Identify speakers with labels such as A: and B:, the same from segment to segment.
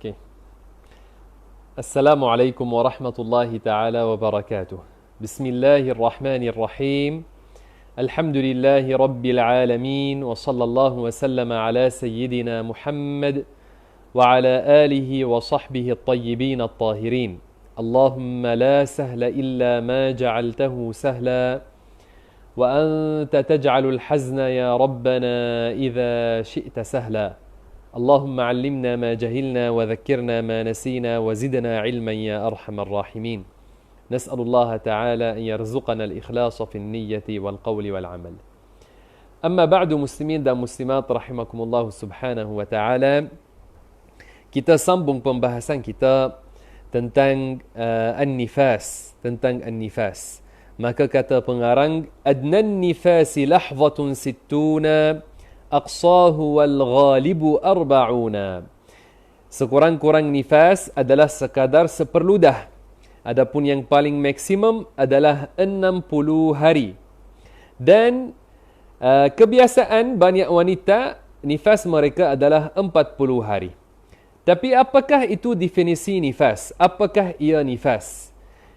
A: Okay. Assalamualaikum warahmatullahi taala wabarakatuh. Bismillahirrahmanirrahim. Alhamdulillahi rabbil alamin wa sallallahu wa sallama ala sayyidina Muhammad wa ala alihi wa sahbihi at-tayyibin at-tahirin. Allahumma la sahla illa ma ja'altahu sahla wa anta taj'alul hazna ya rabbana idza syi'ta sahla. اللهم علمنا ما جهلنا وذكرنا ما نسينا وزدنا علما يا أرحم الراحمين. نسأل الله تعالى أن يرزقنا الإخلاص في النية والقول والعمل. أما بعد مسلمين dan muslimat rahimakumullah subhanahu wa ta'ala, kita sambung pembahasan kita tentang an-nifas, Maka kata pengarang, adnan nifasi lahzatun sittuna aqsahu wal ghalibu arba'una. Sekurang-kurang nifas adalah sekadar seperludah. Adapun yang paling maksimum adalah 60 hari. Dan kebiasaan banyak wanita, nifas mereka adalah 40 hari. Tapi apakah itu definisi nifas? Apakah ia nifas?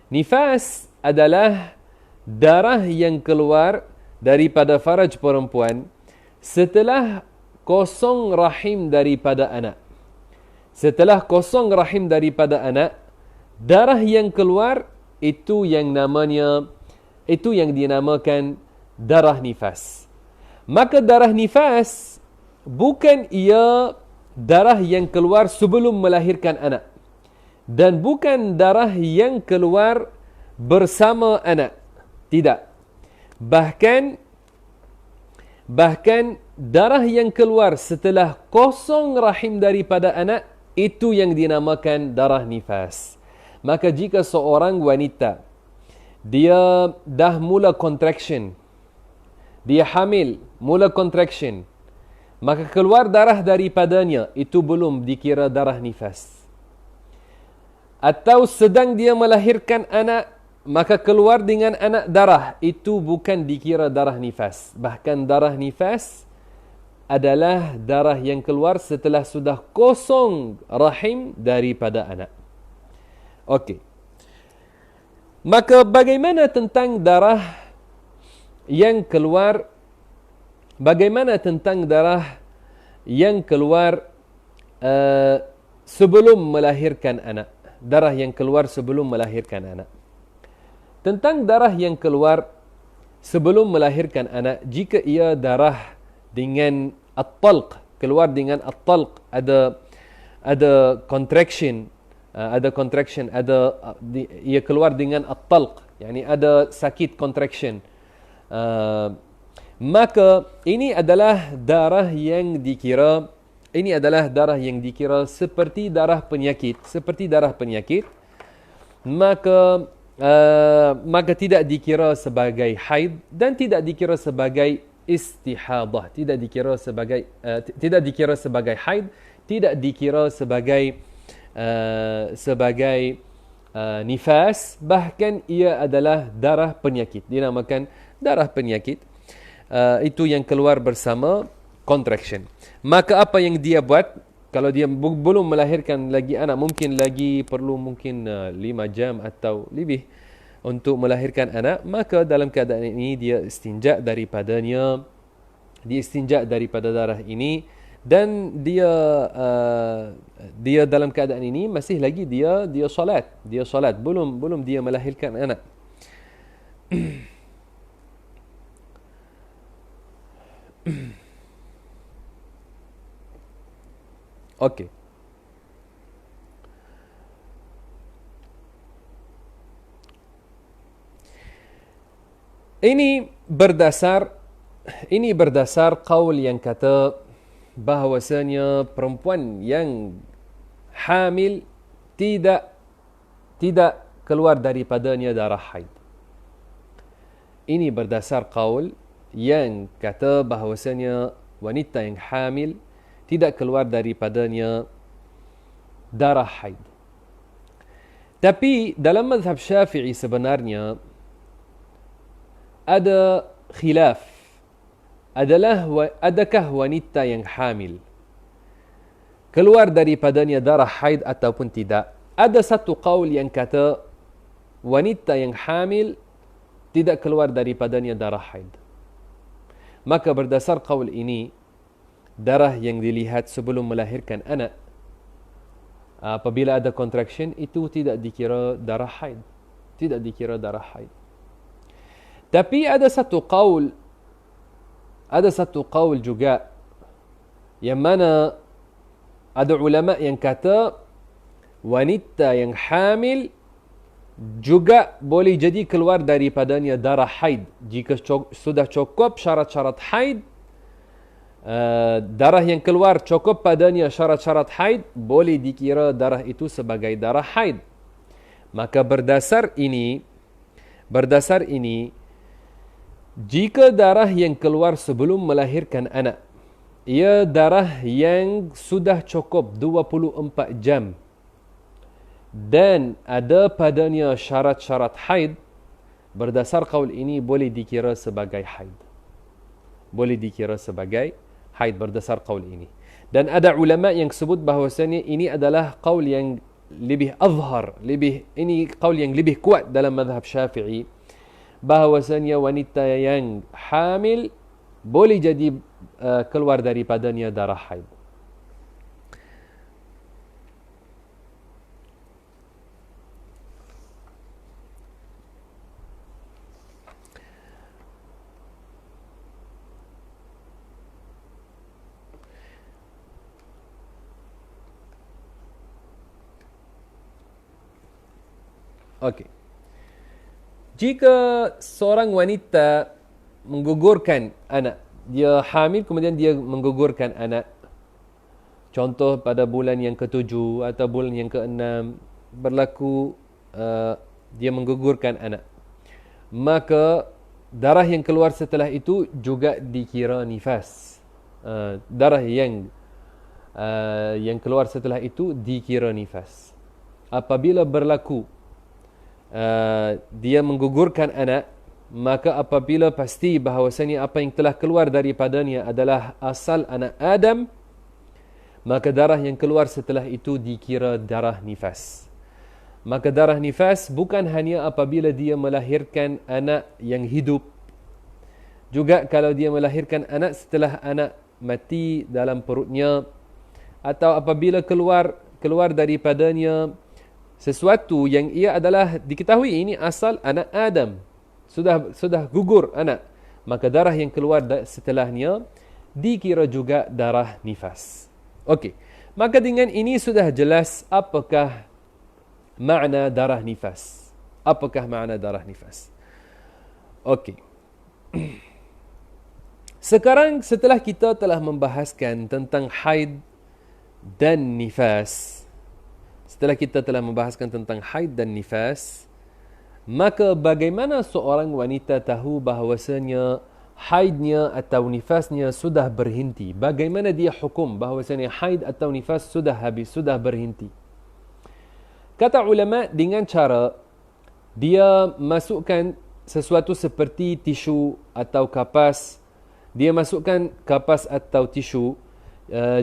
A: Nifas adalah darah yang keluar daripada faraj perempuan setelah kosong rahim daripada anak. Setelah kosong rahim daripada anak, darah yang keluar itu yang dinamakan darah nifas. Maka darah nifas bukan ia darah yang keluar sebelum melahirkan anak, dan bukan darah yang keluar bersama anak. Tidak. Bahkan darah yang keluar setelah kosong rahim daripada anak, itu yang dinamakan darah nifas. Maka jika seorang wanita, dia dah mula contraction, dia hamil, mula contraction, maka keluar darah daripadanya, itu belum dikira darah nifas. Atau sedang dia melahirkan anak, maka keluar dengan anak darah, itu bukan dikira darah nifas. Bahkan darah nifas adalah darah yang keluar setelah sudah kosong rahim daripada anak. Okey. Maka bagaimana tentang darah yang keluar? Bagaimana tentang darah yang keluar sebelum melahirkan anak? Darah yang keluar sebelum melahirkan anak. Tentang darah yang keluar sebelum melahirkan anak, jika ia darah dengan at-talq, keluar dengan at-talq, ada contraction, ia keluar dengan at-talq, yakni ada sakit contraction, maka ini adalah darah yang dikira seperti darah penyakit, maka tidak dikira sebagai haid dan tidak dikira sebagai istihadah, tidak dikira sebagai haid, tidak dikira sebagai nifas, bahkan ia adalah darah penyakit, dinamakan darah penyakit. Itu yang keluar bersama contraction. Maka apa yang dia buat? Kalau dia belum melahirkan lagi anak, perlu 5 jam atau lebih untuk melahirkan anak, maka dalam keadaan ini dia istinja daripada darah ini, dan dia dalam keadaan ini masih lagi dia solat, belum dia melahirkan anak. Okey. Ini berdasar qaul yang kata bahawasanya perempuan yang hamil tidak keluar daripadanya darah haid. Ini berdasar qaul yang kata bahawasanya wanita yang hamil tidak keluar daripadanya darah haid. Tapi dalam mazhab Syafi'i sebenarnya ada khilaf. Adakah wanita yang hamil keluar daripadanya darah haid ataupun tidak. Ada satu qaul yang kata wanita yang hamil tidak keluar daripadanya darah haid. Maka berdasar qaul ini, darah yang dilihat sebelum melahirkan anak, apabila ada contraction, itu tidak dikira darah haid. Tidak dikira darah haid. Tapi ada satu qaul juga yang mana ada ulama yang kata wanita yang hamil juga boleh jadi keluar daripadanya darah haid. Jika sudah cukup syarat-syarat haid, darah yang keluar cukup padanya syarat-syarat haid, boleh dikira darah itu sebagai darah haid. Maka berdasar ini, jika darah yang keluar sebelum melahirkan anak, ia darah yang sudah cukup 24 jam dan ada padanya syarat-syarat haid, berdasar qaul ini boleh dikira sebagai haid. Boleh dikira sebagai haid berdasar qaul ini. Dan ada ulama yang sebut bahawasanya ini adalah qaul yang lebih azhar, ini qaul yang lebih kuat dalam mazhab Syafi'i, bahawasanya wanita yang hamil boleh jadi keluar daripadanya darah haid. Okey. Jika seorang wanita menggugurkan anak, dia hamil kemudian dia menggugurkan anak, contoh pada bulan yang ke-7 atau bulan yang ke-6 berlaku dia menggugurkan anak, maka darah yang keluar setelah itu juga dikira nifas. Darah yang keluar setelah itu dikira nifas. Apabila berlaku dia menggugurkan anak, maka apabila pasti bahawasanya apa yang telah keluar daripadanya adalah asal anak Adam, maka darah yang keluar setelah itu dikira darah nifas. Maka darah nifas bukan hanya apabila dia melahirkan anak yang hidup, juga kalau dia melahirkan anak setelah anak mati dalam perutnya, atau apabila keluar daripadanya sesuatu yang ia adalah diketahui ini asal anak Adam, sudah gugur anak, maka darah yang keluar setelahnya dikira juga darah nifas. Okey, maka dengan ini sudah jelas apakah makna darah nifas. Apakah makna darah nifas? Okey. Sekarang setelah kita telah membahaskan tentang haid dan nifas, maka bagaimana seorang wanita tahu bahawasanya haidnya atau nifasnya sudah berhenti? Bagaimana dia hukum bahawasanya haid atau nifas sudah habis, sudah berhenti? Kata ulama, dengan cara dia masukkan sesuatu seperti tisu atau kapas. Dia masukkan kapas atau tisu.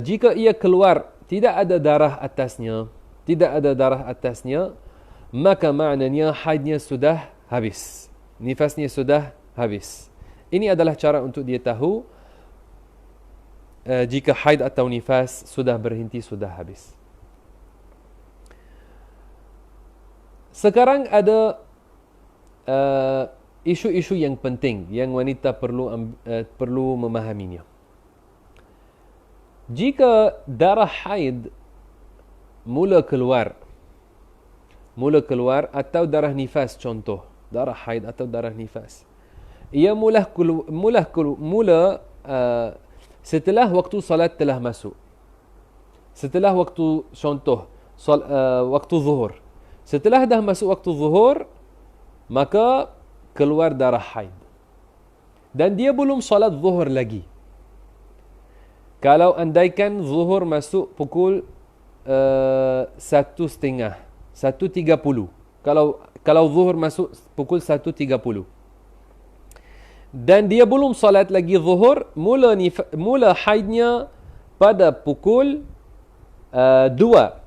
A: Jika ia keluar tidak ada darah atasnya, maka maknanya haidnya sudah habis, nifasnya sudah habis. Ini adalah cara untuk dia tahu jika haid atau nifas sudah berhenti, sudah habis. Sekarang ada isu-isu yang penting yang wanita perlu memahaminya. Jika darah haid mula keluar atau darah nifas, contoh darah haid atau darah nifas, ia mula setelah waktu salat telah masuk, setelah waktu, contoh waktu zuhur, setelah dah masuk waktu zuhur, maka keluar darah haid dan dia belum salat zuhur lagi. Kalau andaikan zuhur masuk pukul 1.30, 1.30. Kalau zuhur masuk pukul 1.30 dan dia belum salat lagi zuhur, mula haidnya pada pukul Dua,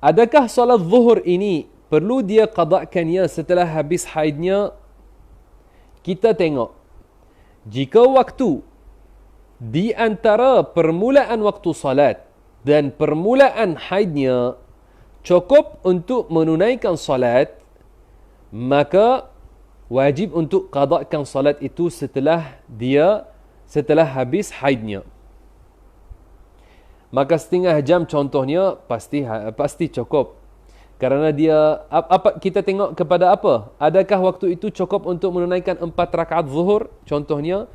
A: adakah solat zuhur ini perlu dia qada'kannya setelah habis haidnya? Kita tengok, jika waktu di antara permulaan waktu salat dan permulaan haidnya cukup untuk menunaikan salat, maka wajib untuk qada'kan salat itu setelah habis haidnya. Maka setengah jam contohnya pasti cukup. Kerana dia kita tengok kepada apa? Adakah waktu itu cukup untuk menunaikan 4 rakaat zuhur? Contohnya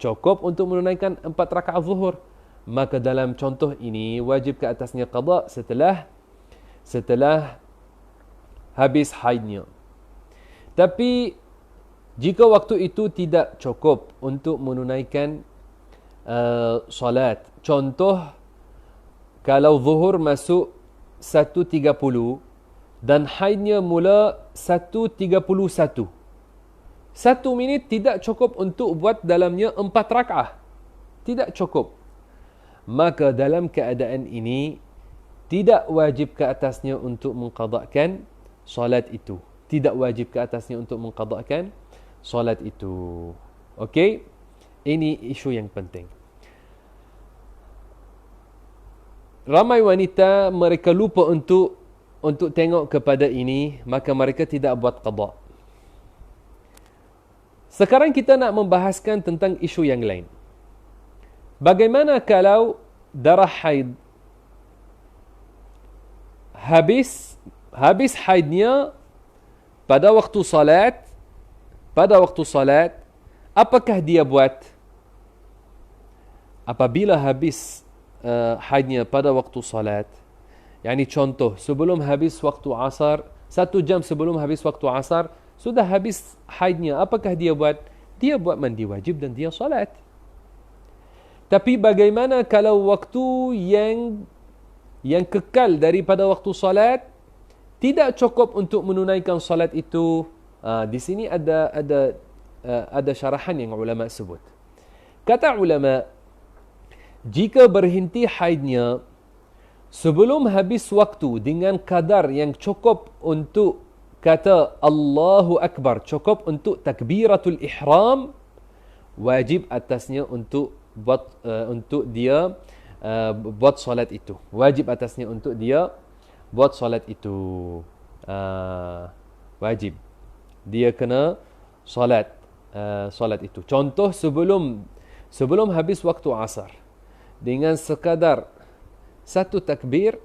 A: cukup untuk menunaikan 4 rakaat zuhur. Maka dalam contoh ini wajib ke atasnya qada setelah habis haidnya. Tapi jika waktu itu tidak cukup untuk menunaikan solat, contoh kalau zuhur masuk 1.30 dan haidnya mula 1.31, 1 minit tidak cukup untuk buat dalamnya 4 rakaat, tidak cukup. Maka dalam keadaan ini tidak wajib ke atasnya untuk mengqada'kan solat itu. Tidak wajib ke atasnya untuk mengqada'kan solat itu. Okey? Ini isu yang penting. Ramai wanita mereka lupa untuk tengok kepada ini, maka mereka tidak buat qada'. Sekarang kita nak membahaskan tentang isu yang lain. Bagaimana kalau darah haid habis haidnya pada waktu salat, apakah dia buat? Apabila habis haidnya pada waktu salat, yani contoh sebelum habis waktu asar, 1 jam sebelum habis waktu asar sudah habis haidnya, apakah dia buat? Dia buat mandi wajib dan dia salat. Tapi bagaimana kalau waktu yang kekal daripada waktu salat tidak cukup untuk menunaikan salat itu? Di sini ada syarahan yang ulama sebut. Kata ulama, jika berhenti haidnya sebelum habis waktu dengan kadar yang cukup untuk kata Allahu Akbar, cukup untuk takbiratul ihram, wajib atasnya untuk dia buat solat itu. Wajib atasnya untuk dia buat solat itu. Wajib. Dia kena solat itu. Contoh sebelum habis waktu asar, dengan sekadar 1 takbir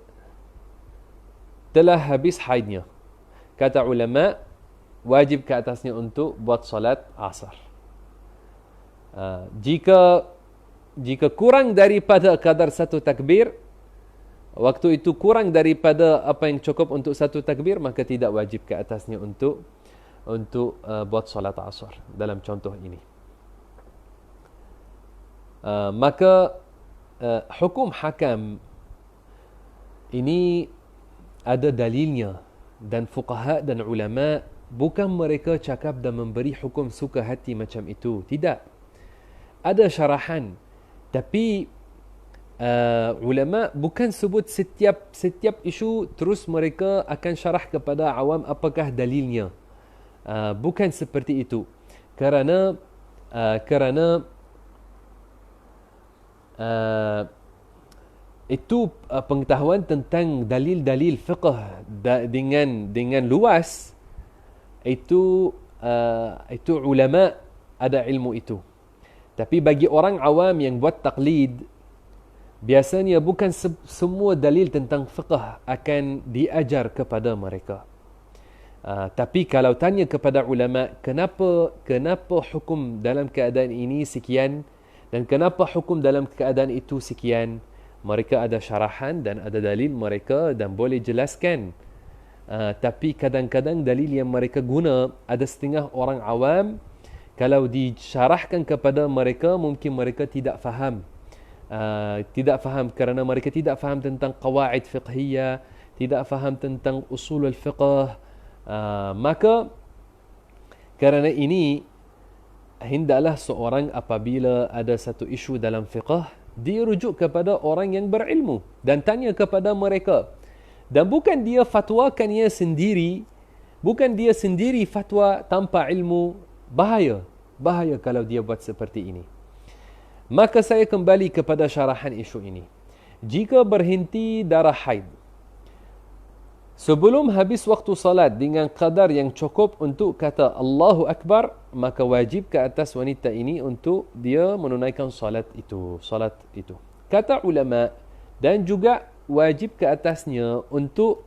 A: telah habis haidnya. Kata ulama, wajib ke atasnya untuk buat solat asar. Jika kurang daripada kadar 1 takbir, waktu itu kurang daripada apa yang cukup untuk 1 takbir, maka tidak wajib ke atasnya untuk buat solat asar dalam contoh ini. Maka hukum hakam ini ada dalilnya, dan fuqaha dan ulama bukan mereka cakap dan memberi hukum suka hati macam itu. Tidak. Ada syarahan. Tapi ulama bukan sebut setiap isu terus mereka akan syarah kepada awam apakah dalilnya. Bukan seperti itu. Kerana itu pengetahuan tentang dalil-dalil fiqh dengan luas, itu ulama ada ilmu itu. Tapi bagi orang awam yang buat taklid, biasanya bukan semua dalil tentang fiqh akan diajar kepada mereka. Tapi kalau tanya kepada ulama, kenapa hukum dalam keadaan ini sekian dan kenapa hukum dalam keadaan itu sekian, mereka ada syarahan dan ada dalil mereka dan boleh jelaskan. Tapi kadang-kadang dalil yang mereka guna, ada setengah orang awam, kalau disyarahkan kepada mereka, mungkin mereka tidak faham. Tidak faham kerana mereka tidak faham tentang qawaid fiqhiyah, tidak faham tentang usul al-fiqh. Maka kerana ini, hendaklah seorang apabila ada satu isu dalam fiqh, Dia rujuk kepada orang yang berilmu dan tanya kepada mereka. Dan bukan dia fatwakannya sendiri, bukan dia sendiri fatwa tanpa ilmu. Bahaya kalau dia buat seperti ini. Maka saya kembali kepada syarahan isu ini. Jika berhenti darah haid sebelum habis waktu salat dengan kadar yang cukup untuk kata Allahu Akbar, maka wajib ke atas wanita ini untuk dia menunaikan salat itu. Kata ulama, dan juga wajib ke atasnya untuk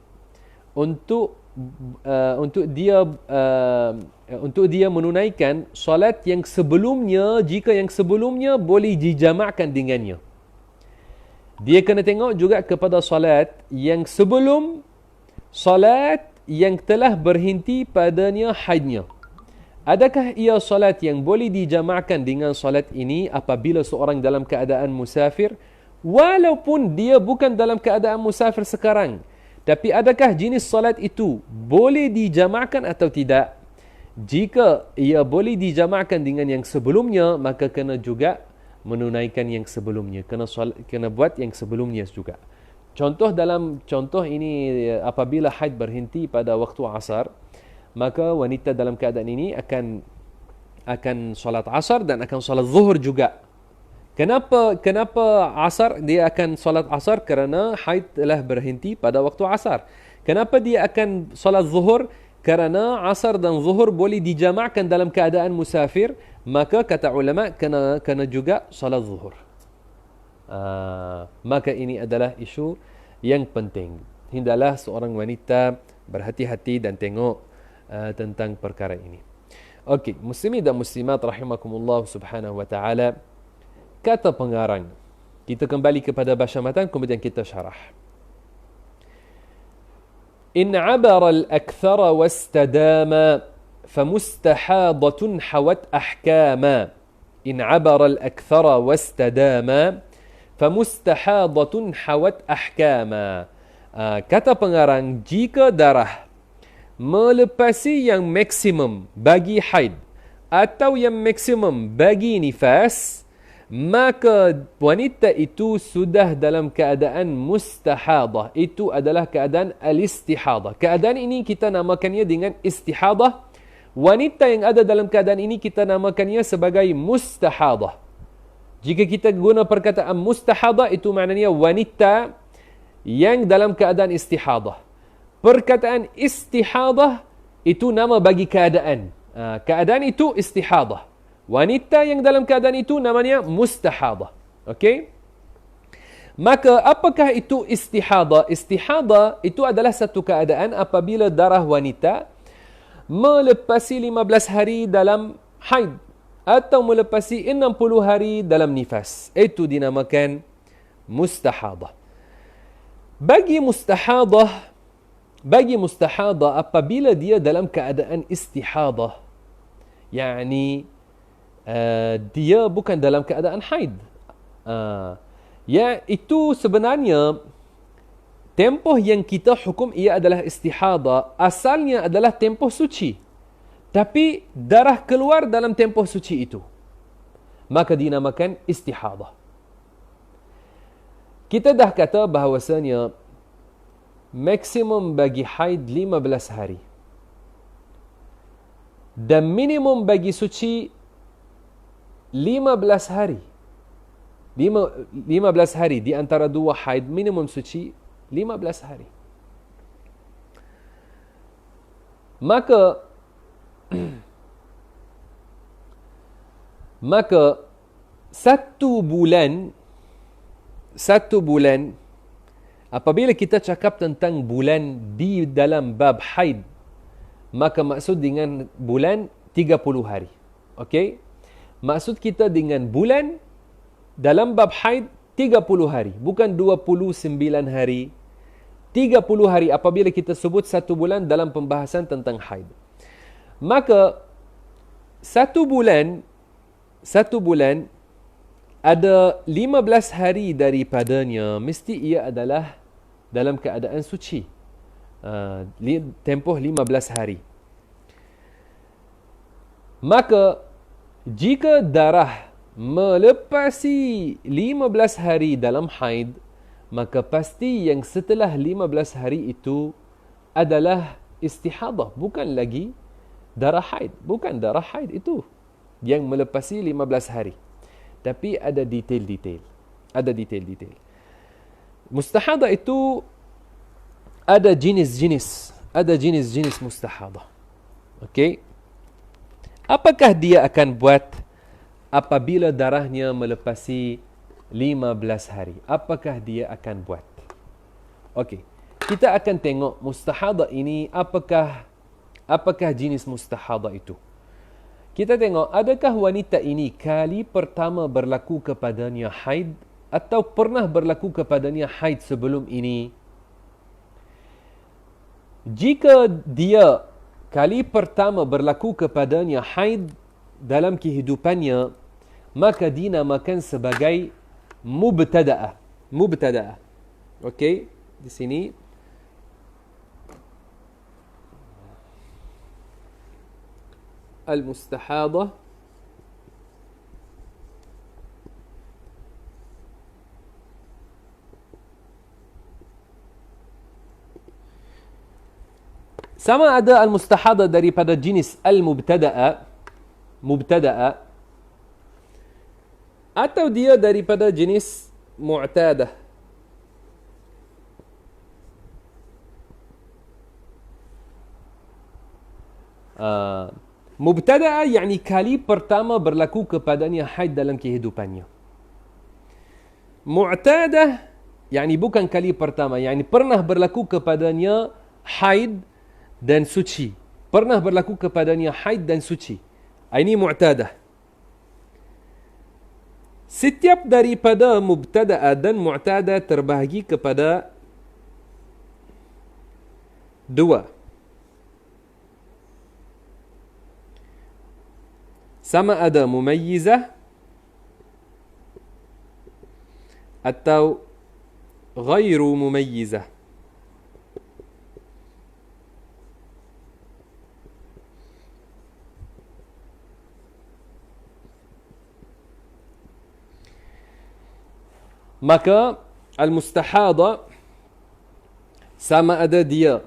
A: dia menunaikan salat yang sebelumnya, jika yang sebelumnya boleh dijamakkan dengannya. Dia kena tengok juga kepada salat yang sebelum salat yang telah berhenti padanya haidnya. Adakah ia salat yang boleh dijamakkan dengan salat ini apabila seorang dalam keadaan musafir, walaupun dia bukan dalam keadaan musafir sekarang? Tapi adakah jenis salat itu boleh dijamakkan atau tidak? Jika ia boleh dijamakkan dengan yang sebelumnya, maka kena juga menunaikan yang sebelumnya. Kena buat yang sebelumnya juga. Contoh ini, apabila haid berhenti pada waktu asar, maka wanita dalam keadaan ini akan solat asar dan akan solat zuhur juga. Kenapa asar dia akan solat asar? Kerana haid telah berhenti pada waktu asar. Kenapa dia akan solat zuhur? Kerana asar dan zuhur boleh dijamakkan dalam keadaan musafir. Maka kata ulama kena juga solat zuhur. Maka ini adalah isu yang penting. Hendaklah seorang wanita berhati-hati dan tengok tentang perkara ini. Okey, muslimin dan muslimat rahimakumullah subhanahu wa ta'ala. Kata pengarang, kita kembali kepada baca matan kemudian kita syarah. In 'abara al-akthara wastadama famustahadatun hawat ahkama. In 'abara al-akthara wastadama famustahadatun hawat ahkama. Kata pengarang, jika darah melepasi yang maksimum bagi haid atau yang maksimum bagi nifas, maka wanita itu sudah dalam keadaan mustahadah. Itu adalah keadaan al-istihadah. Keadaan ini kita namakannya dengan istihadah. Wanita yang ada dalam keadaan ini kita namakannya sebagai mustahadah. Jika kita guna perkataan mustahadah, itu maknanya wanita yang dalam keadaan istihadah. Perkataan istihadah itu nama bagi keadaan. Keadaan itu istihadah. Wanita yang dalam keadaan itu namanya mustahadah. Okey? Maka apakah itu istihadah? Istihadah itu adalah satu keadaan apabila darah wanita melepasi 15 hari dalam haid atau melepasi 60 hari dalam nifas. Itu dinamakan mustahadah. Bagi mustahadah apabila dia dalam keadaan istihadah, yakni dia bukan dalam keadaan haid. Itu sebenarnya tempoh yang kita hukum ia adalah istihadah, asalnya adalah tempoh suci. Tapi darah keluar dalam tempoh suci itu, maka dinamakan istihadah. Kita dah kata bahawasanya maksimum bagi haid 15 hari. Dan minimum bagi suci 15 hari. 15 hari di antara dua haid, minimum suci 15 hari. Maka satu bulan apabila kita cakap tentang bulan di dalam bab haid, maka maksud dengan bulan 30 hari. Okey? Maksud kita dengan bulan dalam bab haid 30 hari, bukan 29 hari. 30 hari apabila kita sebut satu bulan dalam pembahasan tentang haid. Maka satu bulan ada 15 hari daripadanya mesti ia adalah dalam keadaan suci. Tempoh 15 hari. Maka jika darah melepasi 15 hari dalam haid, maka pasti yang setelah 15 hari itu adalah istihadah, bukan lagi darah haid. Bukan darah haid itu yang melepasi 15 hari. Tapi ada detail-detail. Ada detail-detail. Mustahadah itu ada jenis-jenis. Ada jenis-jenis mustahadah. Okey. Apakah dia akan buat apabila darahnya melepasi 15 hari? Apakah dia akan buat? Okey. Kita akan tengok mustahadah ini apakah jenis mustahadah itu. Kita tengok adakah wanita ini kali pertama berlaku kepadanya haid atau pernah berlaku kepadanya haid sebelum ini. Jika dia kali pertama berlaku kepadanya haid dalam kehidupannya, maka dinamakan sebagai mubtada'ah. Mubtada'ah. Okey, di sini al-mustahadah sama ada al-mustahadah daripada jenis al-mubtada'a, atau dia daripada jenis mu'tadah. Mubtada'a yakni kali pertama berlaku kepadanya haid dalam kehidupannya. Mu'tadah yakni bukan kali pertama, yakni pernah berlaku kepadanya haid dan suci. Pernah berlaku kepadanya haid dan suci. Ini mu'tadah. Setiap daripada mubtada'a dan mu'tadah terbahagi kepada dua. Sama ada mumayyizah atau ghairu mumayyizah. Maka al-mustahadah sama ada dia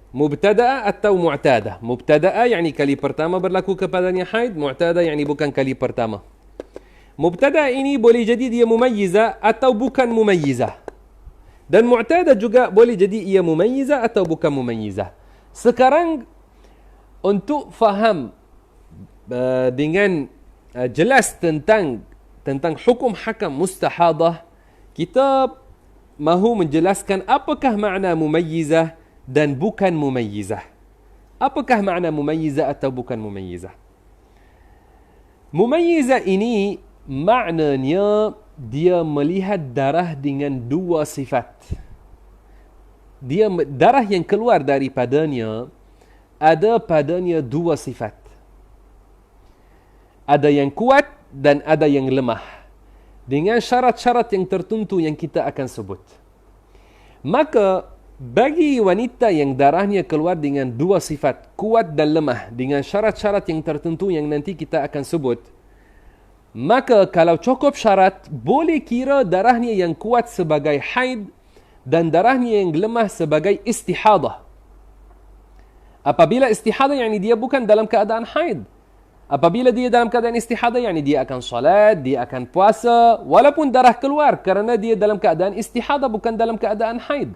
A: mubtada'a atau mu'tadah. Mubtada'a yakni kali pertama berlaku kepadanya haid, mu'tadah yakni bukan kali pertama. Mubtada'a ini boleh jadi dia mumayyizah atau bukan mumayyizah. Dan mu'tadah juga boleh jadi ia mumayyizah atau bukan mumayyizah. Sekarang untuk faham dengan jelas tentang hukum hakam mustahadah, kita mahu menjelaskan apakah makna mumayyizah dan bukan mumayyizah. Apakah makna mumayyizah atau bukan mumayyizah? Mumayyizah ini maknanya dia melihat darah dengan dua sifat. Darah yang keluar daripadanya ada padanya dua sifat. Ada yang kuat dan ada yang lemah. Dengan syarat-syarat yang tertentu yang kita akan sebut. Maka bagi wanita yang darahnya keluar dengan dua sifat, kuat dan lemah, dengan syarat-syarat yang tertentu yang nanti kita akan sebut, maka kalau cukup syarat, boleh kira darahnya yang kuat sebagai haid dan darahnya yang lemah sebagai istihadah. Apabila istihadah, yakni dia bukan dalam keadaan haid. Apabila dia dalam keadaan istihadah, yakni dia akan salat, dia akan puasa, walaupun darah keluar, kerana dia dalam keadaan istihadah, bukan dalam keadaan haid.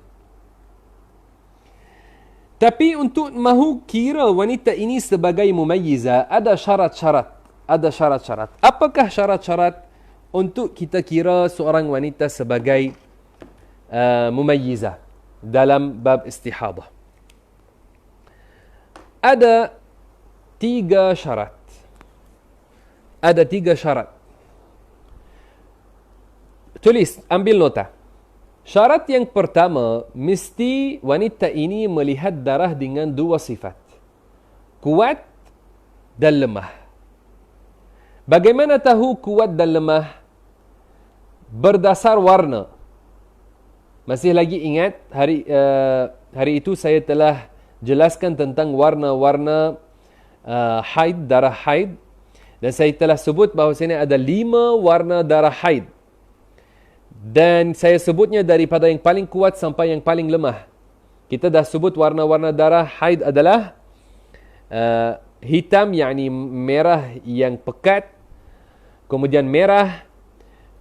A: Tapi untuk mahu kira wanita ini sebagai mumayyizah, ada syarat-syarat. Ada syarat-syarat. Apakah syarat-syarat untuk kita kira seorang wanita sebagai mumayyizah dalam bab istihadah? Ada 3 syarat. Ada 3 syarat. Tulis, ambil nota. Syarat yang pertama, mesti wanita ini melihat darah dengan 2 sifat. Kuat dan lemah. Bagaimana tahu kuat dan lemah? Berdasar warna. Masih lagi ingat, hari itu saya telah jelaskan tentang warna-warna haid, darah haid. Dan saya telah sebut bahawasanya ada 5 warna darah haid. Dan saya sebutnya daripada yang paling kuat sampai yang paling lemah. Kita dah sebut warna-warna darah haid adalah hitam, yakni merah yang pekat, kemudian merah,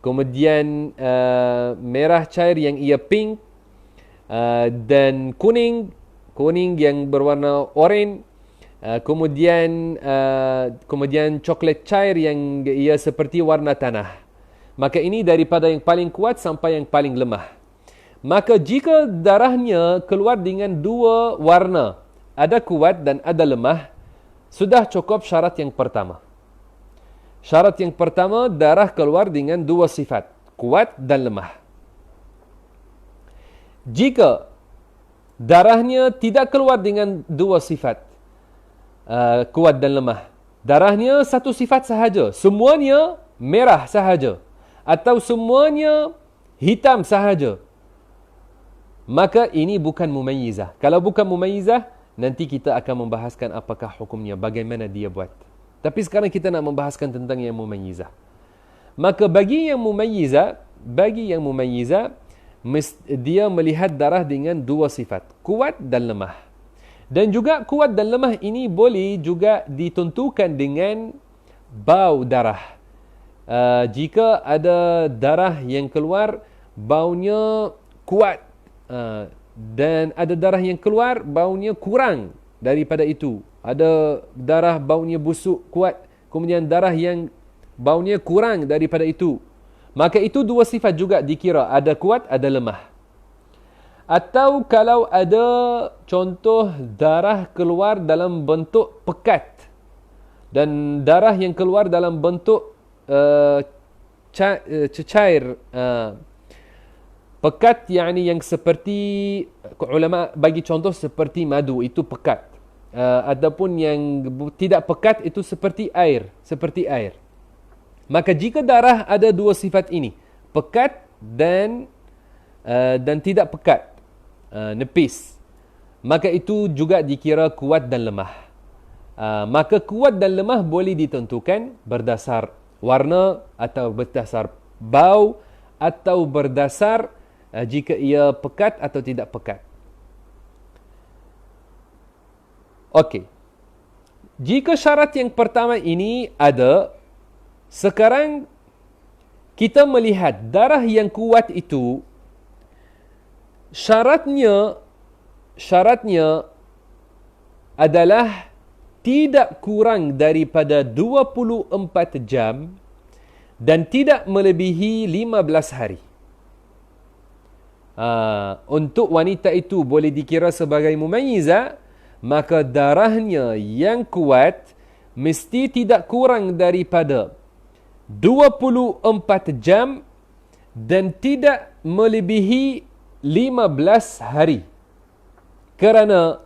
A: kemudian merah cair yang ia pink, dan kuning yang berwarna oranye, kemudian coklat cair yang ia seperti warna tanah. Maka ini daripada yang paling kuat sampai yang paling lemah. Maka jika darahnya keluar dengan 2 warna, ada kuat dan ada lemah, sudah cukup syarat yang pertama. Syarat yang pertama, darah keluar dengan 2 sifat, kuat dan lemah. Jika darahnya tidak keluar dengan 2 sifat, kuat dan lemah, darahnya 1 sifat sahaja, semuanya merah sahaja, atau semuanya hitam sahaja, maka ini bukan mumayyizah. Kalau bukan mumayyizah, nanti kita akan membahaskan apakah hukumnya, bagaimana dia buat. Tapi sekarang kita nak membahaskan tentang yang mumayyizah. Maka bagi yang mumayyizah, dia melihat darah dengan 2 sifat, kuat dan lemah. Dan juga kuat dan lemah ini boleh juga ditentukan dengan bau darah. Jika ada darah yang keluar baunya kuat, dan ada darah yang keluar baunya kurang daripada itu, ada darah baunya busuk kuat, kemudian darah yang baunya kurang daripada itu, maka itu 2 sifat juga dikira, ada kuat, ada lemah. Atau kalau ada contoh darah keluar dalam bentuk pekat, dan darah yang keluar dalam bentuk cair, pekat, yakni yang seperti, ulama bagi contoh seperti madu, itu pekat. Ataupun yang tidak pekat itu seperti air. Maka jika darah ada 2 sifat ini, pekat dan tidak pekat, nepis, maka itu juga dikira kuat dan lemah. Maka kuat dan lemah boleh ditentukan berdasar warna, atau berdasar bau, atau berdasar jika ia pekat atau tidak pekat. Okey. Jika syarat yang pertama ini ada, sekarang kita melihat darah yang kuat itu, syaratnya adalah tidak kurang daripada 24 jam dan tidak melebihi 15 hari. Untuk wanita itu boleh dikira sebagai mumayyizah, maka darahnya yang kuat mesti tidak kurang daripada 24 jam dan tidak melebihi 15 hari. Kerana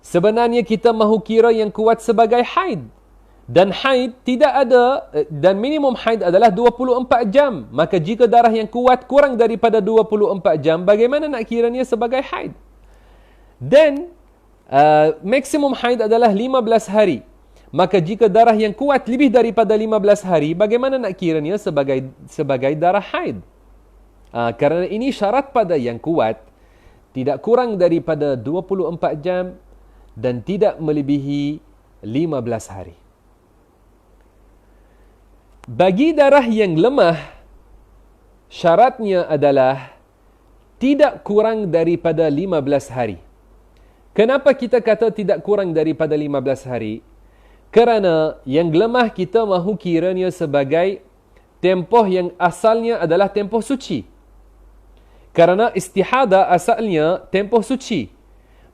A: sebenarnya kita mahu kira yang kuat sebagai haid. Dan haid tidak ada, dan minimum haid adalah 24 jam. Maka jika darah yang kuat kurang daripada 24 jam, bagaimana nak kiranya sebagai haid? Dan maksimum haid adalah 15 hari. Maka jika darah yang kuat lebih daripada 15 hari, bagaimana nak kiranya sebagai darah haid? Kerana ini syarat pada yang kuat, tidak kurang daripada 24 jam dan tidak melebihi 15 hari. Bagi darah yang lemah, syaratnya adalah tidak kurang daripada 15 hari. Kenapa kita kata tidak kurang daripada 15 hari? Kerana yang lemah kita mahu kiranya sebagai tempoh yang asalnya adalah tempoh suci. Kerana istihadah asalnya tempoh suci.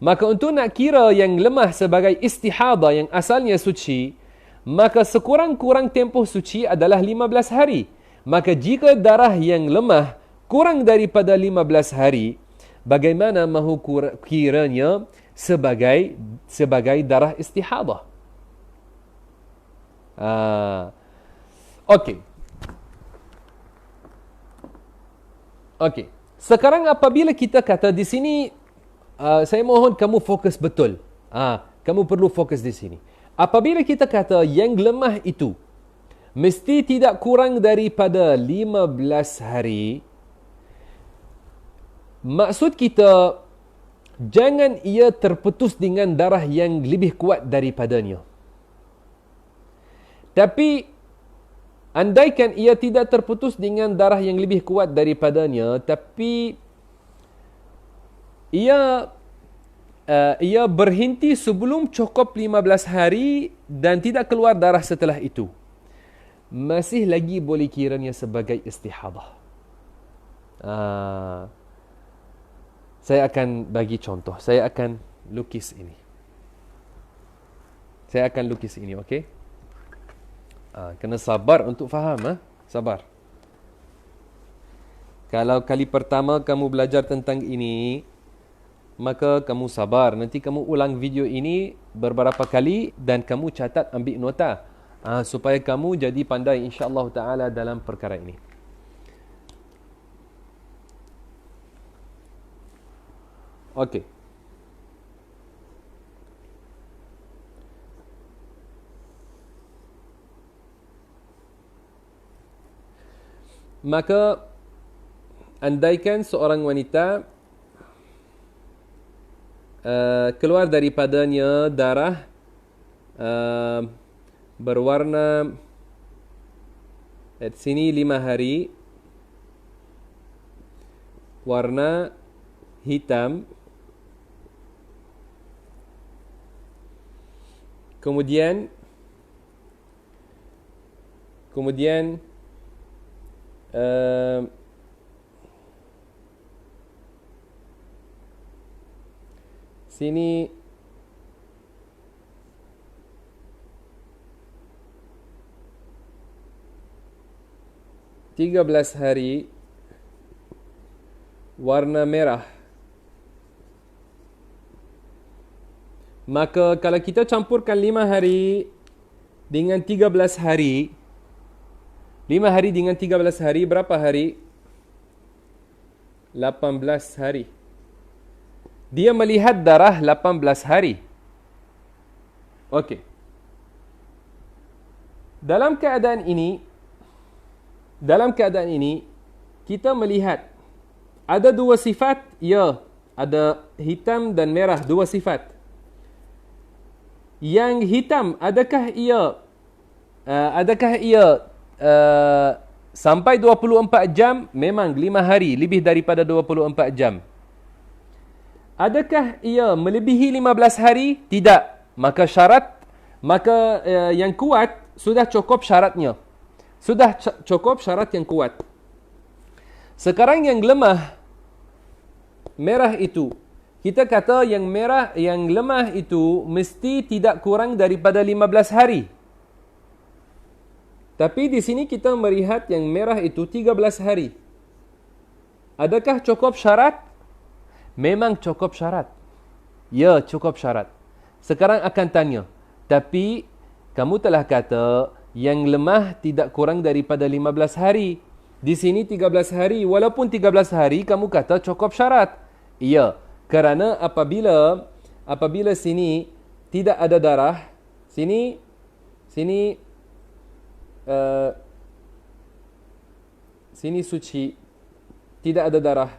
A: Maka untuk nak kira yang lemah sebagai istihadah yang asalnya suci, maka sekurang-kurang tempoh suci adalah 15 hari. Maka jika darah yang lemah kurang daripada 15 hari, bagaimana mahu kiranya sebagai darah istihadah? Okey. Sekarang apabila kita kata di sini, saya mohon kamu fokus betul. Kamu perlu fokus di sini. Apabila kita kata yang lemah itu mesti tidak kurang daripada 15 hari. Maksud kita, jangan ia terputus dengan darah yang lebih kuat daripadanya. Tapi, andaikan ia tidak terputus dengan darah yang lebih kuat daripadanya, tapi ia berhenti sebelum cukup 15 hari dan tidak keluar darah setelah itu, masih lagi boleh kiranya sebagai istihadah. Saya akan bagi contoh. Saya akan lukis ini. Okey? Kena sabar untuk faham. Sabar. Kalau kali pertama kamu belajar tentang ini, maka kamu sabar. Nanti kamu ulang video ini beberapa kali dan kamu catat, ambil nota. Supaya kamu jadi pandai insya-Allah ta'ala dalam perkara ini. Okey. Maka, andaikan seorang wanita keluar daripadanya darah berwarna at sini 5 hari, warna hitam, kemudian sini 13 hari, warna merah. Maka kalau kita campurkan 5 hari dengan 13 hari, 5 hari dengan 13 hari, berapa hari? 18 hari. Dia melihat darah 18 hari. Okey. Dalam keadaan ini, kita melihat ada 2 sifat, ya, ada hitam dan merah, 2 sifat. Yang hitam, adakah ia sampai 24 jam? Memang 5 hari, lebih daripada 24 jam. Adakah ia melebihi 15 hari? Tidak. Maka yang kuat sudah cukup syaratnya. Sudah cukup syarat yang kuat. Sekarang yang lemah, merah itu, kita kata yang lemah itu mesti tidak kurang daripada 15 hari. Tapi di sini kita melihat yang merah itu 13 hari. Adakah cukup syarat? Memang cukup syarat. Ya, cukup syarat. Sekarang akan tanya, tapi kamu telah kata yang lemah tidak kurang daripada 15 hari. Di sini 13 hari. Walaupun 13 hari, kamu kata cukup syarat. Ya, kerana apabila sini tidak ada darah, sini suci, tidak ada darah.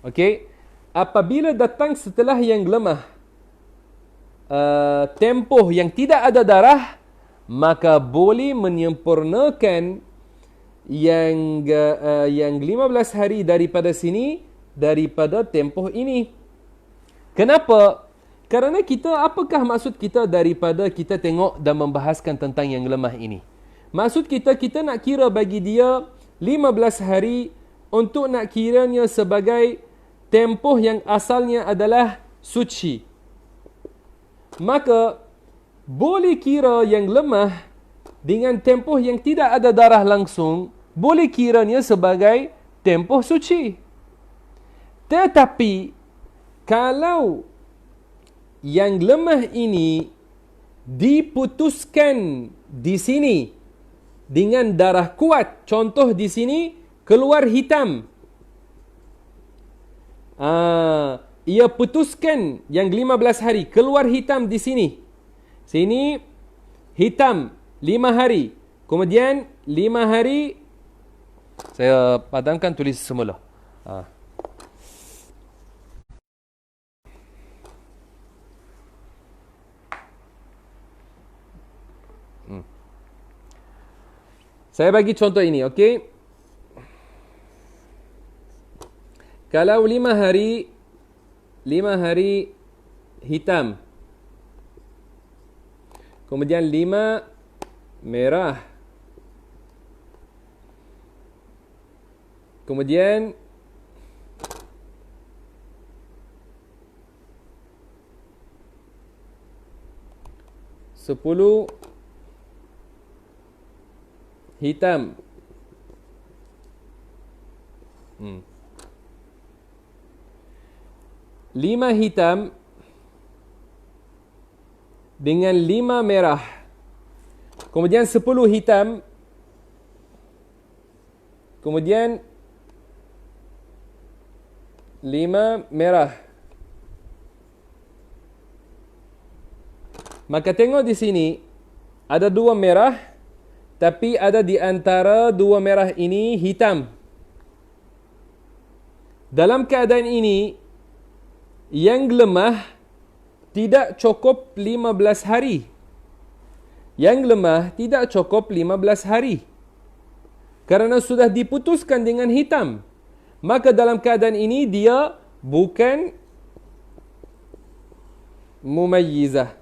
A: Okey? Apabila datang setelah yang lemah, tempoh yang tidak ada darah, maka boleh menyempurnakan yang 15 hari daripada sini, daripada tempoh ini. Kenapa? Kerana apakah maksud kita daripada kita tengok dan membahaskan tentang yang lemah ini? Maksud kita nak kira bagi dia 15 hari untuk nak kiranya sebagai tempoh yang asalnya adalah suci. Maka, boleh kira yang lemah dengan tempoh yang tidak ada darah langsung, boleh kiranya sebagai tempoh suci. Tetapi, kalau yang lemah ini diputuskan di sini dengan darah kuat, contoh di sini keluar hitam. Ia putuskan yang 15 hari, keluar hitam di sini. Sini hitam 5 hari, Kemudian 5 hari, saya padamkan, tulis semula. Saya bagi contoh ini, okey? Kalau 5 hari hitam. Kemudian 5 merah. Kemudian 10 hitam. 5 hitam dengan 5 merah. Kemudian 10 hitam. Kemudian 5 merah. Maka tengok di sini, ada 2 merah, tapi ada di antara 2 merah ini hitam. Dalam keadaan ini, yang lemah tidak cukup 15 hari. Yang lemah tidak cukup 15 hari. Kerana sudah diputuskan dengan hitam. Maka dalam keadaan ini dia bukan mumayyizah.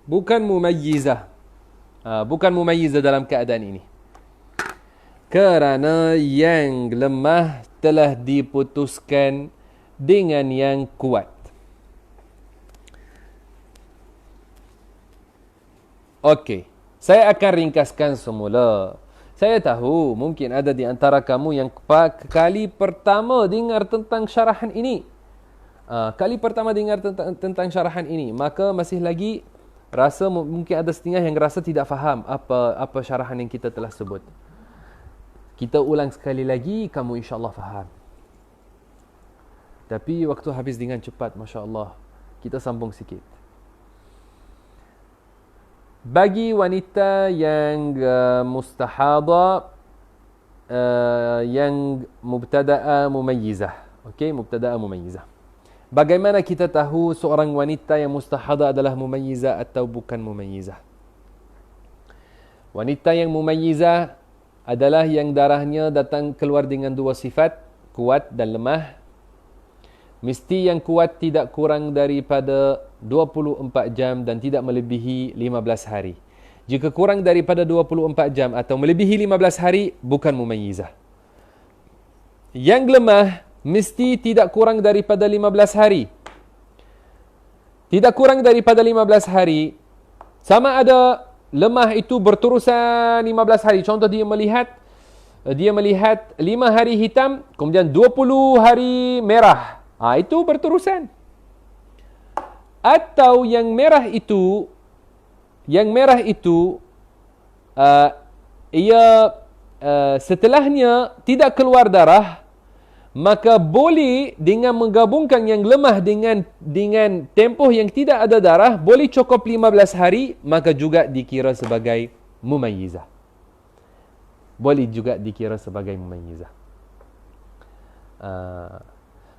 A: Bukan mumayyizah. Bukan mumayyizah dalam keadaan ini. Kerana yang lemah telah diputuskan dengan yang kuat. Okey, saya akan ringkaskan semula. Saya tahu mungkin ada di antara kamu yang kali pertama dengar tentang syarahan ini. Kali pertama dengar tentang syarahan ini, maka masih lagi rasa mungkin ada setengah yang rasa tidak faham apa syarahan yang kita telah sebut. Kita ulang sekali lagi, kamu insya-Allah faham. Tapi waktu habis dengan cepat, masya-Allah. Kita sambung sikit. Bagi wanita yang mustahadha, yang mubtada'a mumayyizah. Okey, mubtada'a mumayyizah. Bagaimana kita tahu seorang wanita yang mustahadha adalah mumayyizah atau bukan mumayyizah? Wanita yang mumayyizah adalah yang darahnya datang keluar dengan 2 sifat, kuat dan lemah. Mesti yang kuat tidak kurang daripada 24 jam dan tidak melebihi 15 hari. Jika kurang daripada 24 jam atau melebihi 15 hari, bukan mumayyizah. Yang lemah mesti tidak kurang daripada 15 hari. Tidak kurang daripada 15 hari, sama ada lemah itu berterusan 15 hari. Contoh dia melihat 5 hari hitam, kemudian 20 hari merah. Itu berterusan. Atau yang merah itu setelahnya tidak keluar darah, maka boleh dengan menggabungkan yang lemah dengan tempoh yang tidak ada darah, boleh cukup 15 hari, maka juga dikira sebagai mumayyizah. Boleh juga dikira sebagai mumayyizah.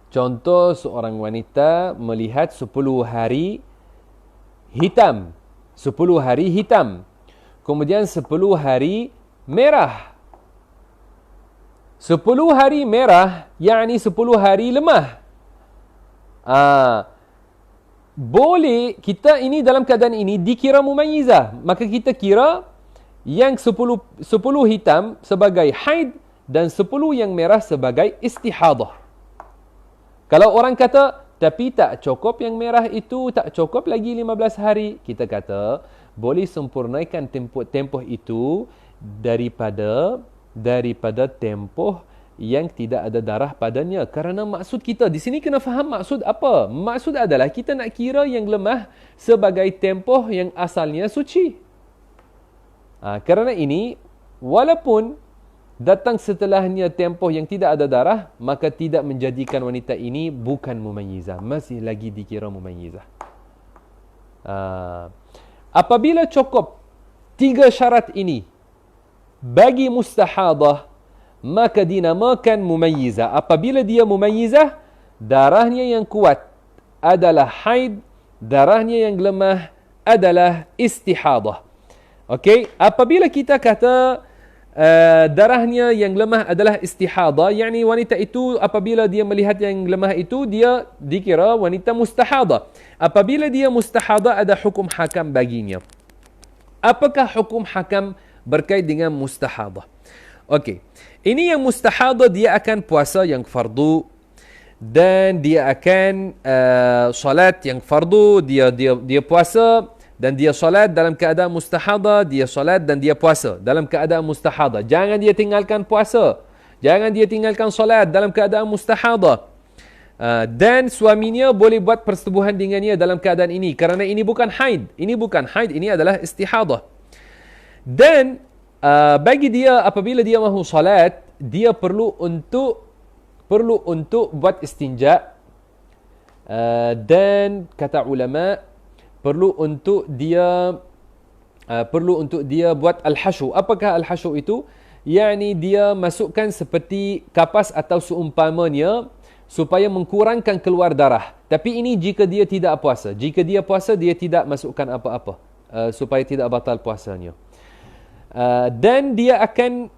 A: Contoh, seorang wanita melihat 10 hari hitam. 10 hari hitam. Kemudian 10 hari merah. 10 hari merah, yakni 10 hari lemah. Boleh kita ini dalam keadaan ini dikira mumayyizah. Maka kita kira yang 10 hitam sebagai haid dan 10 yang merah sebagai istihadah. Kalau orang kata, tapi tak cukup yang merah itu, tak cukup lagi 15 hari. Kita kata, boleh sempurnakan tempoh itu daripada tempoh yang tidak ada darah padanya. Kerana maksud kita, di sini kena faham maksud apa? Maksud adalah kita nak kira yang lemah sebagai tempoh yang asalnya suci. Kerana ini, walaupun datang setelahnya tempoh yang tidak ada darah, maka tidak menjadikan wanita ini bukan mumayyizah, masih lagi dikira mumayyizah. Apabila cukup 3 syarat ini bagi mustahadah, maka dinamakan mumayyizah. Apabila dia mumayyizah, darahnya yang kuat adalah haid, darahnya yang lemah adalah istihadah. Okey, apabila kita kata darahnya yang lemah adalah istihadah, yakni wanita itu apabila dia melihat yang lemah itu, dia dikira wanita mustahadah. Apabila dia mustahadah, ada hukum hakam baginya. Apakah hukum hakam berkait dengan mustahadah? Okey, ini yang mustahadah dia akan puasa yang fardu, dan dia akan solat yang fardu, dia puasa dan dia solat dalam keadaan mustahadah, dia solat dan dia puasa dalam keadaan mustahadah. Jangan dia tinggalkan puasa, jangan dia tinggalkan solat dalam keadaan mustahadah. Dan suaminya boleh buat persetubuhan dengannya dalam keadaan ini, kerana ini bukan haid. Ini bukan haid, ini adalah istihadah. Dan bagi dia, apabila dia mahu solat, dia perlu untuk buat istinja, dan kata ulama perlu untuk dia buat al-hashu. Apakah al-hashu itu? Yakni dia masukkan seperti kapas atau seumpamanya supaya mengkurangkan keluar darah. Tapi ini jika dia tidak puasa. Jika dia puasa, dia tidak masukkan apa-apa supaya tidak batal puasanya. Dan dia akan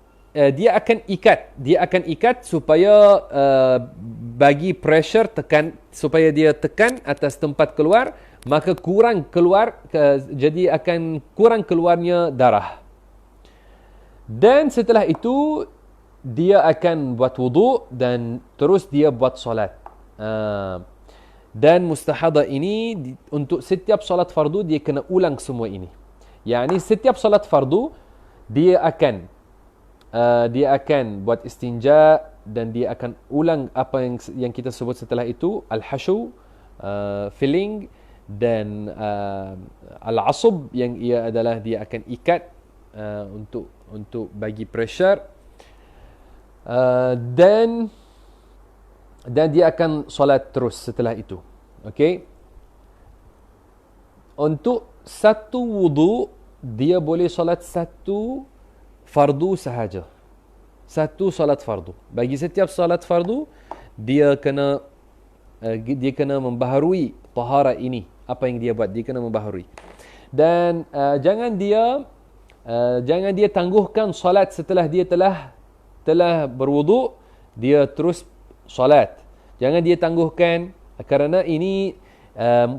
A: ikat supaya bagi pressure tekan, supaya dia tekan atas tempat keluar, maka jadi akan kurang keluarnya darah. Dan setelah itu dia akan buat wudu dan terus dia buat solat. Dan mustahadah ini untuk setiap solat fardu dia kena ulang semua ini. Yani setiap solat fardu dia akan buat istinja dan dia akan ulang apa yang kita sebut setelah itu, al-hashu, filling, dan al-asub, yang ia adalah dia akan ikat untuk bagi pressure, dan dia akan solat terus setelah itu. Okey, untuk satu wudu dia boleh solat satu fardu sahaja, satu solat fardu. Bagi setiap solat fardu dia kena membaharui tahara ini. Apa yang dia buat, dia kena membaharui. Dan jangan dia tangguhkan solat setelah dia telah berwudu, dia terus solat. Jangan dia tangguhkan, kerana ini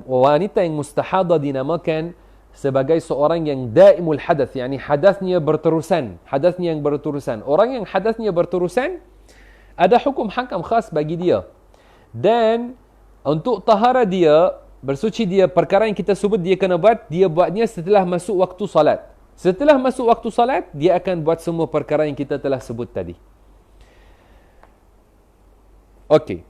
A: wanita yang mustahadah dinamakan sebagai seorang yang daimul hadath, yakni hadathnya berterusan, hadathnya yang berterusan. Orang yang hadathnya berterusan ada hukum hakam khas bagi dia. Dan untuk tahara dia, bersuci dia, perkara yang kita sebut dia kena buat, dia buatnya setelah masuk waktu salat. Setelah masuk waktu salat, dia akan buat semua perkara yang kita telah sebut tadi. Okey.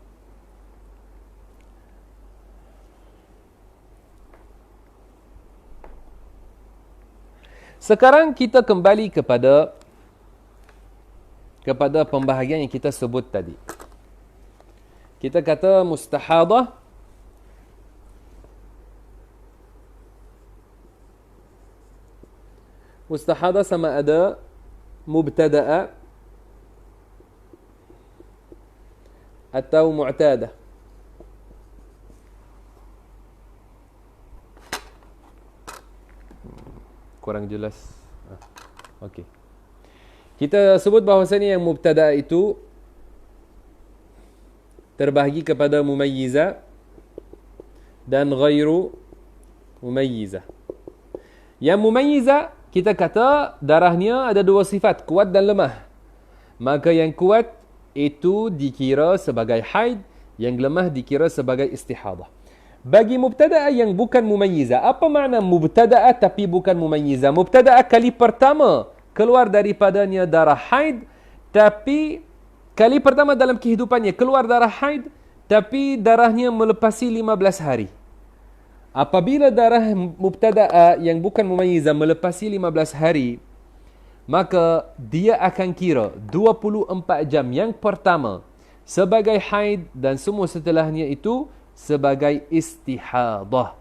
A: Sekarang kita kembali kepada pembahagian yang kita sebut tadi. Kita kata mustahadah sama ada mubtada'a atau mu'tadah. Kurang jelas. Okey. Kita sebut bahawasanya yang mubtada'a itu terbahagi kepada mumayyizah dan ghairu mumayyizah. Yang mumayyizah kita kata darahnya ada 2 sifat, kuat dan lemah. Maka yang kuat itu dikira sebagai haid, yang lemah dikira sebagai istihadah. Bagi mubtada'a yang bukan mumayyizah, apa makna mubtada'a tapi bukan mumayyizah? Mubtada'a kali pertama keluar daripadanya darah haid, tapi kali pertama dalam kehidupannya keluar darah haid, tapi darahnya melepasi 15 hari. Apabila darah mubtada'a yang bukan mumayyizah melepasi 15 hari, maka dia akan kira 24 jam yang pertama sebagai haid dan semua setelahnya itu sebagai istihadah.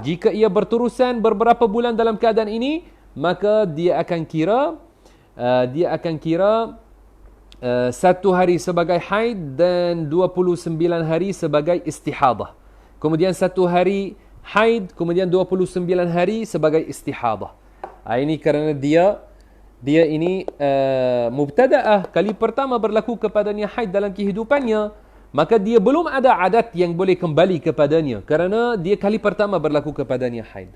A: Jika ia berterusan beberapa bulan dalam keadaan ini, maka dia akan kira 1 hari sebagai haid dan 29 hari sebagai istihadah. Kemudian 1 hari haid, kemudian 29 hari sebagai istihadah. Ini kerana dia ini mubtada'ah, kali pertama berlaku kepadanya haid dalam kehidupannya, maka dia belum ada adat yang boleh kembali kepadanya kerana dia kali pertama berlaku kepadanya haid.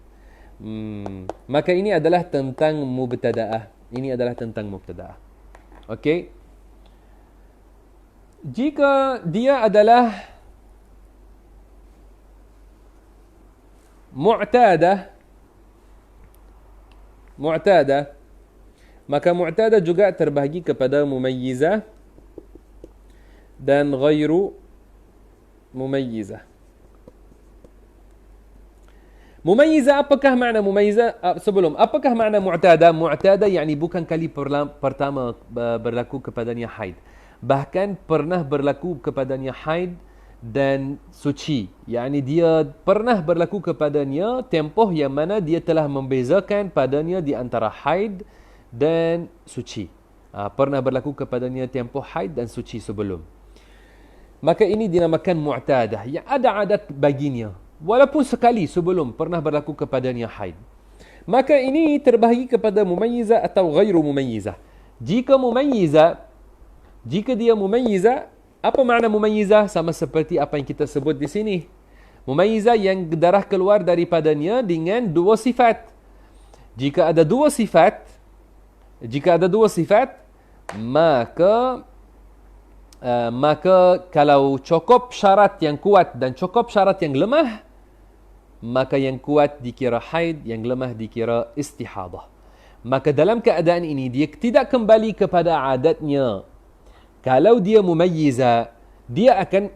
A: Maka ini adalah tentang mubtada'ah. Okey. Jika dia adalah mu'tadah, maka mu'tadah juga terbahagi kepada mumayyizah dan ghairu mumayyizah. Mumayyizah, apakah makna mumayyizah? Apakah makna mu'tadah? Mu'tadah yakni bukan kali pertama berlaku kepadanya haid. Bahkan pernah berlaku kepadanya haid dan suci. Yakni dia pernah berlaku kepadanya tempoh yang mana dia telah membezakan padanya di antara haid dan suci. Pernah berlaku kepadanya tempoh haid dan suci sebelum. Maka ini dinamakan mu'tadah, yang ada adat baginya walaupun sekali sebelum pernah berlaku kepadanya haid. Maka ini terbahagi kepada mumayyizah atau ghairu mumayyizah. Jika dia mumayyizah, apa makna mumayyizah? Sama seperti apa yang kita sebut di sini. Mumayyizah yang darah keluar daripadanya dengan 2 sifat. Jika ada dua sifat, maka kalau cukup syarat yang kuat dan cukup syarat yang lemah, maka yang kuat dikira haid, yang lemah dikira istihadah. Maka dalam keadaan ini dia tidak kembali kepada adatnya. Kalau dia mumayyiza, dia akan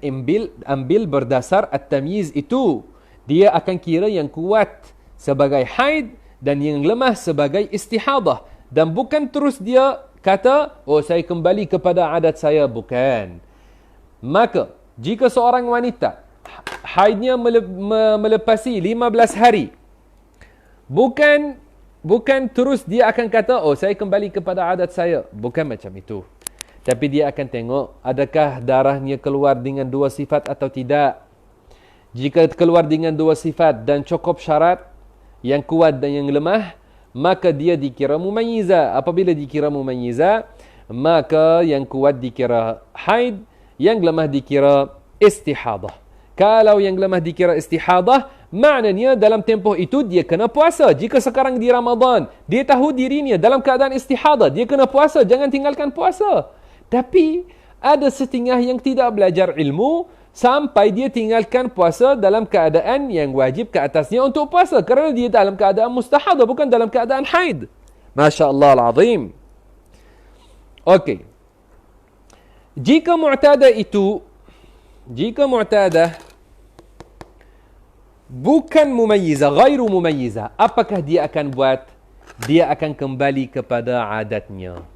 A: ambil berdasar at-tamyiz itu. Dia akan kira yang kuat sebagai haid dan yang lemah sebagai istihadah. Dan bukan terus dia kata, saya kembali kepada adat saya. Bukan. Maka, jika seorang wanita haidnya melepasi 15 hari, bukan terus dia akan kata, saya kembali kepada adat saya. Bukan macam itu. Tapi dia akan tengok, adakah darahnya keluar dengan 2 sifat atau tidak. Jika keluar dengan 2 sifat dan cukup syarat, yang kuat dan yang lemah, maka dia dikira mumayyiza. Apabila dikira mumayyiza, maka yang kuat dikira haid, yang lemah dikira istihadah. Kalau yang lemah dikira istihadah, maknanya dalam tempoh itu dia kena puasa. Jika sekarang di Ramadan, dia tahu dirinya dalam keadaan istihadah, dia kena puasa, jangan tinggalkan puasa. Tapi ada setengah yang tidak belajar ilmu sampai dia tinggalkan puasa dalam keadaan yang wajib ke atasnya untuk puasa kerana dia dalam keadaan mustahadah, bukan dalam keadaan haid. Masya Allah al-azim. Okey. Jika mu'tadah bukan mumayyizah, ghairu mumayyizah, apakah dia akan buat? Dia akan kembali kepada adatnya.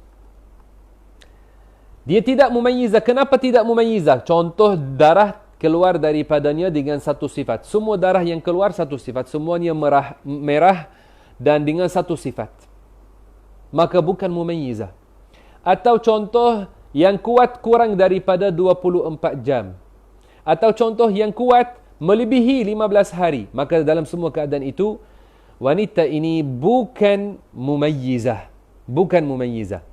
A: Dia tidak mumayyizah. Kenapa tidak mumayyizah? Contoh, darah keluar daripadanya dengan 1 sifat. Semua darah yang keluar 1 sifat. Semuanya merah dan dengan 1 sifat. Maka bukan mumayyizah. Atau contoh, yang kuat kurang daripada 24 jam. Atau contoh, yang kuat melebihi 15 hari. Maka dalam semua keadaan itu, wanita ini bukan mumayyizah. Bukan mumayyizah.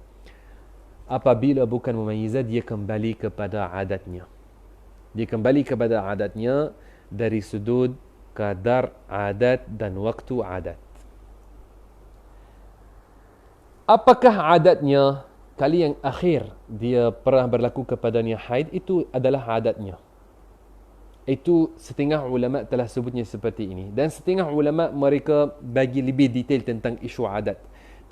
A: Apabila bukan mumayyizah, dia kembali kepada adatnya. Dia kembali kepada adatnya dari sudut kadar adat dan waktu adat. Apakah adatnya? Kali yang akhir dia pernah berlaku kepadanya haid, itu adalah adatnya. Itu setengah ulama telah sebutnya seperti ini. Dan setengah ulama mereka bagi lebih detail tentang isu adat.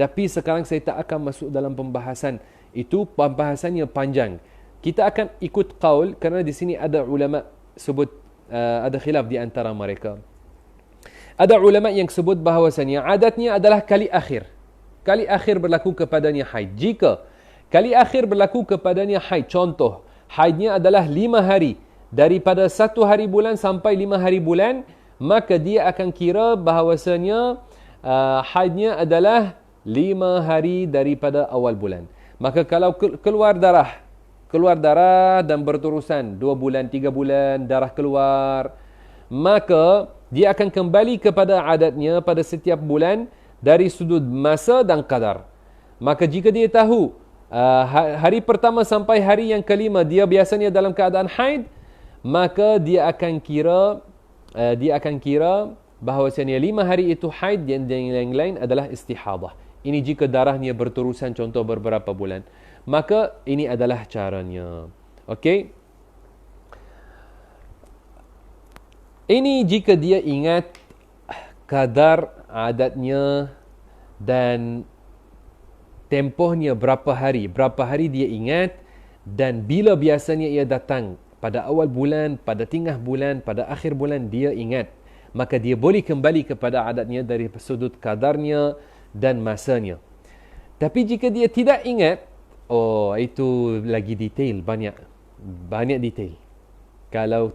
A: Tapi sekarang saya tak akan masuk dalam pembahasan. Itu pembahasannya panjang. Kita akan ikut qaul kerana di sini ada ulama sebut ada khilaf di antara mereka. Ada ulama yang sebut bahawasanya adatnya adalah kali akhir. kali akhir berlaku kepadanya haid. Jika kali akhir berlaku kepadanya haid, contoh, haidnya adalah 5 hari, daripada 1 hari bulan sampai 5 hari bulan, maka dia akan kira bahawasanya haidnya adalah 5 hari daripada awal bulan. Maka kalau keluar darah dan berterusan 2 bulan, 3 bulan, darah keluar, maka dia akan kembali kepada adatnya pada setiap bulan dari sudut masa dan kadar. Maka jika dia tahu hari pertama sampai hari yang kelima dia biasanya dalam keadaan haid, maka dia akan kira bahawasanya 5 hari itu haid dan yang lain adalah istihadah. Ini jika darahnya berterusan contoh beberapa bulan. Maka ini adalah caranya. Okey. Ini jika dia ingat kadar adatnya dan tempohnya berapa hari dia ingat, dan bila biasanya ia datang, pada awal bulan, pada tengah bulan, pada akhir bulan dia ingat, maka dia boleh kembali kepada adatnya dari sudut kadarnya dan masanya. Tapi jika dia tidak ingat, itu lagi detail, banyak detail. Kalau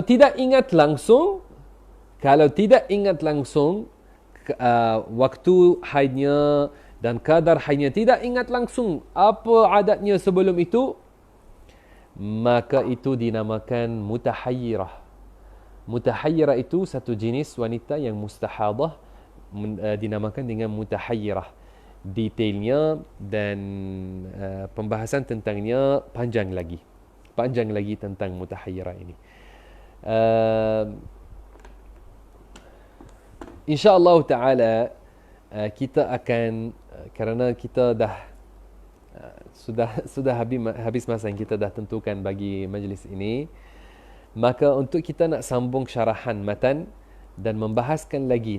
A: tidak ingat langsung waktu haidnya dan kadar haidnya, tidak ingat langsung apa adatnya sebelum itu, maka itu dinamakan mutahayyirah. Mutahayyirah itu satu jenis wanita yang mustahadah, dinamakan dengan mutahayyirah. Detailnya dan pembahasan tentangnya panjang lagi tentang mutahayyirah ini. InsyaAllah ta'ala kita akan, kerana kita sudah habis masa yang kita dah tentukan bagi majlis ini, maka untuk kita nak sambung syarahan matan dan membahaskan lagi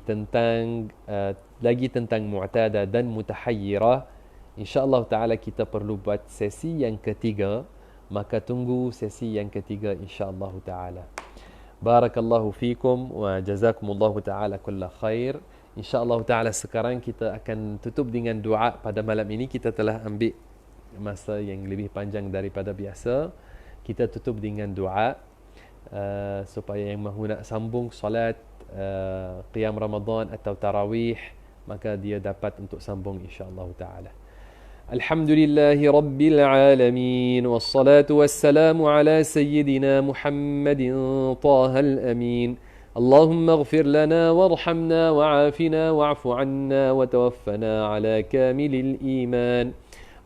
A: tentang mu'tada dan mutahayyirah, insyaAllah ta'ala kita perlu buat sesi yang ketiga. Maka tunggu sesi yang ketiga insyaAllah ta'ala. Barakallahu fikum wa jazakumullahu ta'ala kulla khair. InsyaAllah ta'ala sekarang kita akan tutup dengan doa. Pada malam ini kita telah ambil masa yang lebih panjang daripada biasa. Kita tutup dengan doa supaya yang mahu nak sambung solat qiyam Ramadan atau tarawih, maka dia dapat untuk sambung insyaAllah ta'ala. الحمد لله رب العالمين والصلاة والسلام على سيدنا محمد طه الأمين اللهم اغفر لنا وارحمنا وعافنا واعف عنا وتوفنا على كامل الإيمان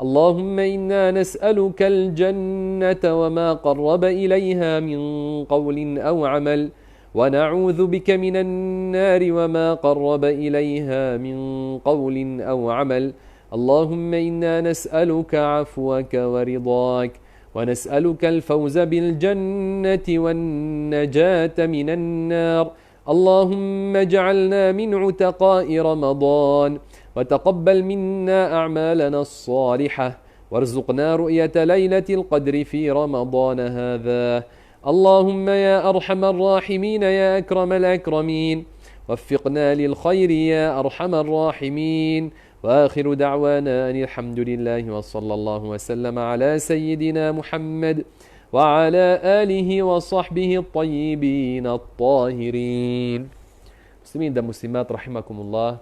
A: اللهم إنا نسألك الجنة وما قرب إليها من قول أو عمل ونعوذ بك من النار وما قرب إليها من قول أو عمل اللهم إنا نسألك عفوك ورضاك ونسألك الفوز بالجنة والنجاة من النار اللهم اجعلنا من عتقاء رمضان وتقبل منا أعمالنا الصالحة وارزقنا رؤية ليلة القدر في رمضان هذا اللهم يا أرحم الراحمين يا أكرم الأكرمين وفقنا للخير يا أرحم الراحمين وآخر دعوانا أن الحمد لله وصلى الله وسلم على سيدنا محمد وعلى آله وصحبه الطيبين الطاهرين. Muslimin dan muslimat rahimakumullah,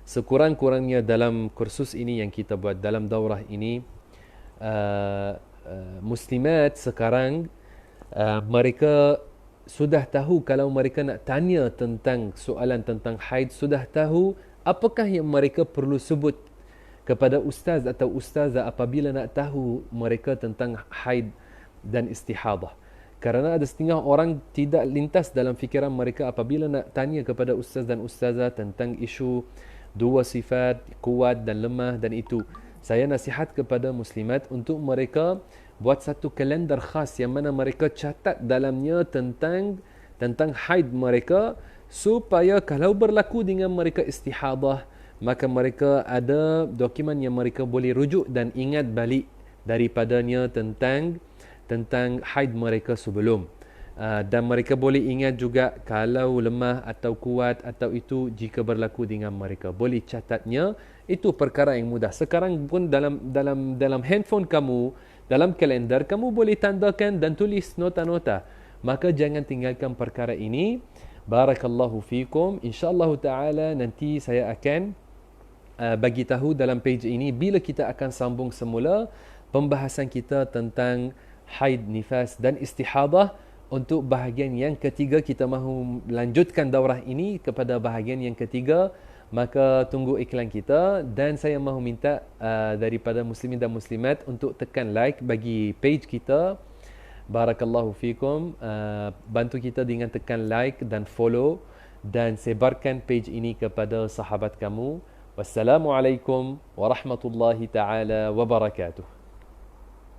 A: sekurang-kurangnya dalam kursus ini yang kita buat, dalam daurah ini, muslimat sekarang mereka sudah tahu, kalau mereka nak tanya tentang soalan tentang haid, sudah tahu apakah yang mereka perlu sebut kepada ustaz atau ustazah apabila nak tahu mereka tentang haid dan istihadah. Kerana ada setengah orang tidak lintas dalam fikiran mereka apabila nak tanya kepada ustaz dan ustazah tentang isu dua sifat, kuat dan lemah dan itu. Saya nasihat kepada muslimat untuk mereka buat satu kalender khas yang mana mereka catat dalamnya tentang haid mereka, supaya kalau berlaku dengan mereka istihadah, maka mereka ada dokumen yang mereka boleh rujuk dan ingat balik daripadanya tentang haid mereka sebelum. Dan mereka boleh ingat juga kalau lemah atau kuat atau itu jika berlaku dengan mereka. Boleh catatnya, itu perkara yang mudah. Sekarang pun dalam handphone kamu, dalam kalender kamu boleh tandakan dan tulis nota-nota. Maka jangan tinggalkan perkara ini. Barakallahu fikum. InsyaAllah ta'ala nanti saya akan bagi tahu dalam page ini bila kita akan sambung semula pembahasan kita tentang haid, nifas dan istihadah. Untuk bahagian yang ketiga, kita mahu lanjutkan daurah ini kepada bahagian yang ketiga, maka tunggu iklan kita. Dan saya mahu minta daripada muslimin dan muslimat untuk tekan like bagi page kita. Barakallahu fikum. Bantu kita dengan tekan like dan follow dan sebarkan page ini kepada sahabat kamu. Wassalamualaikum warahmatullahi taala wabarakatuh.